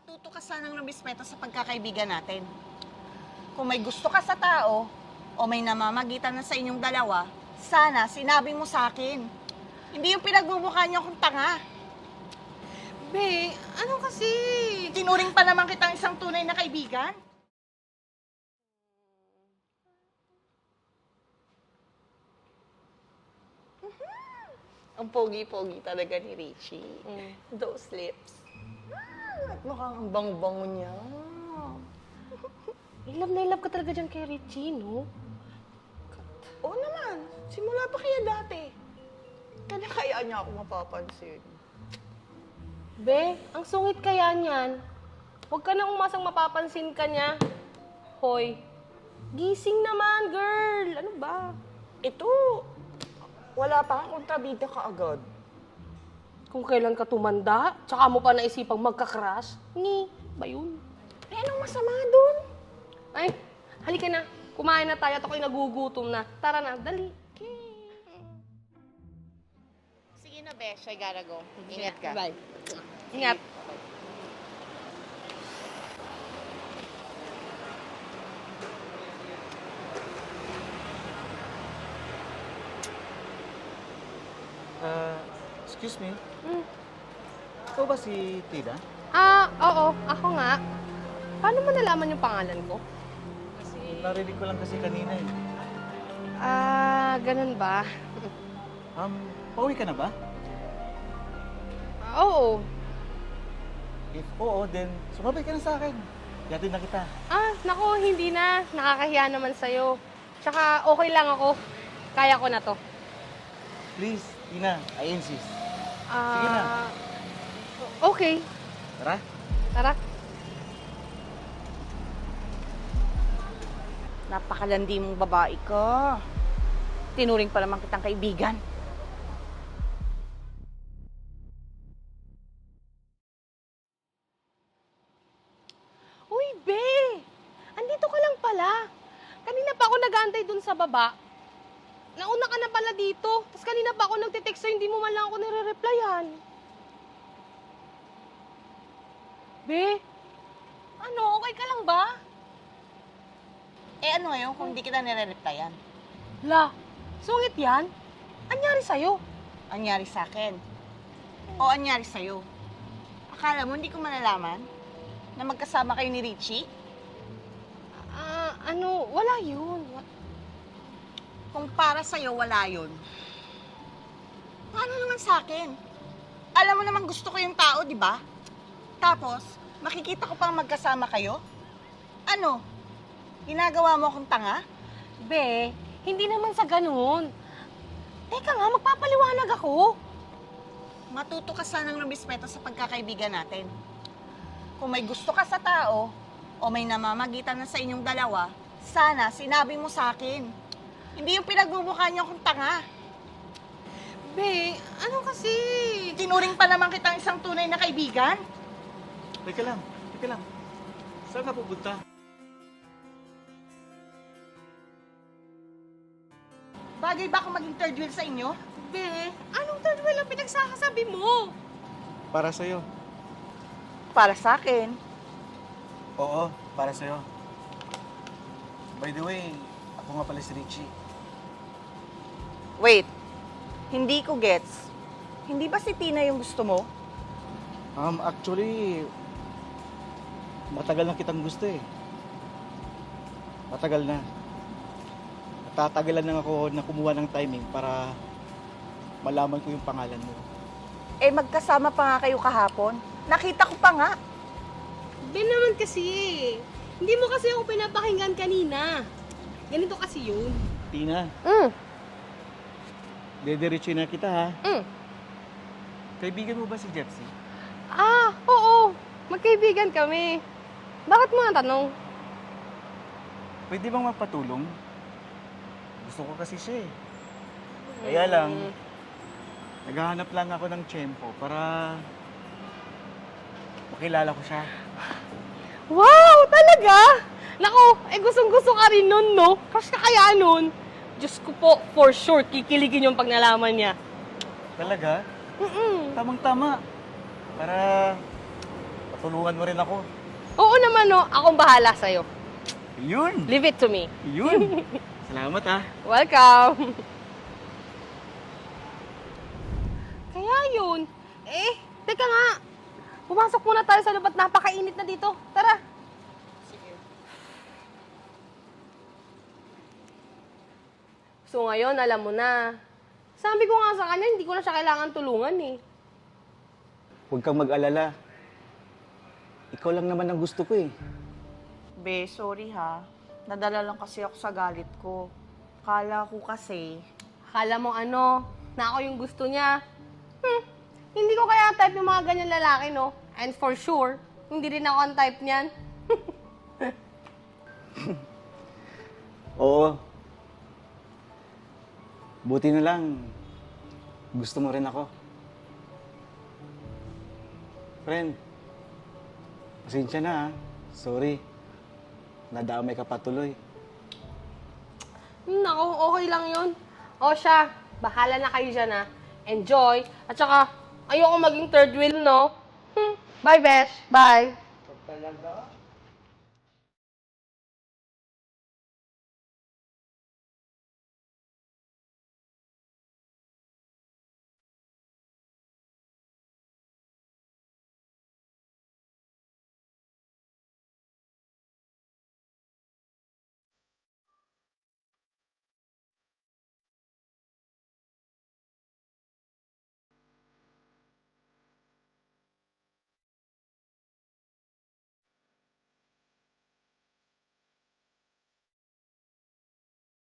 Matuto ka sanang lumispeto sa pagkakaibigan natin. Kung may gusto ka sa tao, o may namamagitan na sa inyong dalawa, sana sinabi mo sa akin. Hindi yung pinagmumukha niyo akong tanga. Be, ano kasi? Tinuring pa naman kitang isang tunay na kaibigan. Ang pogi-pogi talaga ni Richie. Those lips. At mukhang ang bang-bango niya. I love ka talaga dyan kay Richie, no? Oo naman. Simula pa kaya dati. Kaya niya ako mapapansin. Be, ang sungit kaya niyan. Huwag ka na umasang mapapansin ka niya. Hoy, gising naman, girl. Ano ba? Ito, wala pa akong kontrabida kaagad. Kung kailan ka tumanda, tsaka mo pa naisipang magka-crush, ba yun? Eh, anong masama dun? Ay, halika na. Kumain na tayo at ako'y nagugutom na. Tara na, dali. Sige na, Besh. I gotta go. Ingat ka. Bye. Ingat. Excuse me. Mm. Ikaw ba si Tina? Oo. Ako nga. Paano mo nalaman yung pangalan ko? Narinig ko lang kasi kanina eh. Ganun ba? Pauwi ka na ba? Oo. If oo, then sumabay ka na sa akin. Yatid na kita. Naku, hindi na. Nakakahiya naman sa'yo. Tsaka okay lang ako. Kaya ko na to. Please, Tina, I insist. Sige na. Okay. Tara. Tara. Napakalandi mong babae ka. Tinuring pa naman kitang kaibigan. Uy, Be! Andito ka lang pala. Kanina pa ako nag-aantay dun sa baba. Nauna ka na pala dito. Tapos kanina pa ako nagtitext sa'yo, hindi mo man lang ako nire-replyan. Be, ano? Okay ka lang ba? Eh ano ngayon kung hindi kita nire-replyan? La, sungit yan? Anyari sa'yo? Anyari sa akin? O anyari sa'yo? Akala mo hindi ko malalaman na magkasama kayo ni Richie? Wala yun. Kung para sa'yo, wala yun. Paano naman sa akin? Alam mo naman gusto ko yung tao, di ba? Tapos, makikita ko pang magkasama kayo? Ano? Ginagawa mo akong tanga? Be, hindi naman sa ganun. Teka nga, magpapaliwanag ako. Matuto ka sanang lumispeto sa pagkakaibigan natin. Kung may gusto ka sa tao, o may namamagitan na sa inyong dalawa, sana sinabi mo sa akin. Hindi yung pinagmumukha niyo akong tanga. Be, ano kasi? Tinuring pa naman kitang isang tunay na kaibigan. Teka lang. Saan ka pupunta? Bagay ba akong maging third wheel sa inyo? Be, anong third wheel ang pinagsasabi mo? Para sa'yo. Para sa akin. Oo, para sa'yo. By the way, ako nga pala si Richie. Wait, hindi ko gets. Hindi ba si Tina yung gusto mo? Actually, matagal na kitang gusto eh. Matagal na. Tatagalan lang ako na kumuha ng timing para malaman ko yung pangalan mo. Eh, magkasama pa nga kayo kahapon. Nakita ko pa nga. Be naman kasi, hindi mo kasi ako pinapakinggan kanina. Ganito kasi yun. Tina, Mm. dediretso na kita ha. Mm. Kaibigan mo ba si Jepsy? Oo. Magkaibigan kami. Bakit mo natanong? Pwede bang magpatulong? Gusto ko kasi siya eh. Kaya lang, naghahanap lang ako ng tiyempo para makilala ko siya. Wow! Talaga? Naku, gustong-gusto ka rin nun, no? Crush ka kaya nun? Diyos ko po, for sure, kikiligin yung pag nalaman niya. Talaga? Mm-mm. Tamang-tama. Para tulungan mo rin ako. Oo naman, no. Akong bahala sa'yo. Yun! Leave it to me. Yun! Salamat ah. Welcome! Kaya yun. Teka nga. Pumasok muna tayo sa loob at napakainit na dito. Tara. So ngayon, alam mo na. Sabi ko nga sa kanya, hindi ko na siya kailangan tulungan eh. Huwag kang mag-alala. Ikaw lang naman ang gusto ko eh. Be, sorry ha. Nadala lang kasi ako sa galit ko. Kala ko kasi, Akala mo ano, na ako yung gusto niya. Hindi ko kaya type yung mga ganyan lalaki, no? And for sure, hindi rin ako ang type niyan. Oo. Buti na lang. Gusto mo rin ako. Friend, pasensya na ah. Sorry. Nadamay ka patuloy. Nako, okay lang yun. O siya, bahala na kayo dyan ha. Enjoy. At saka, ayoko maging third wheel, no? Bye, Besh. Bye. Talaga?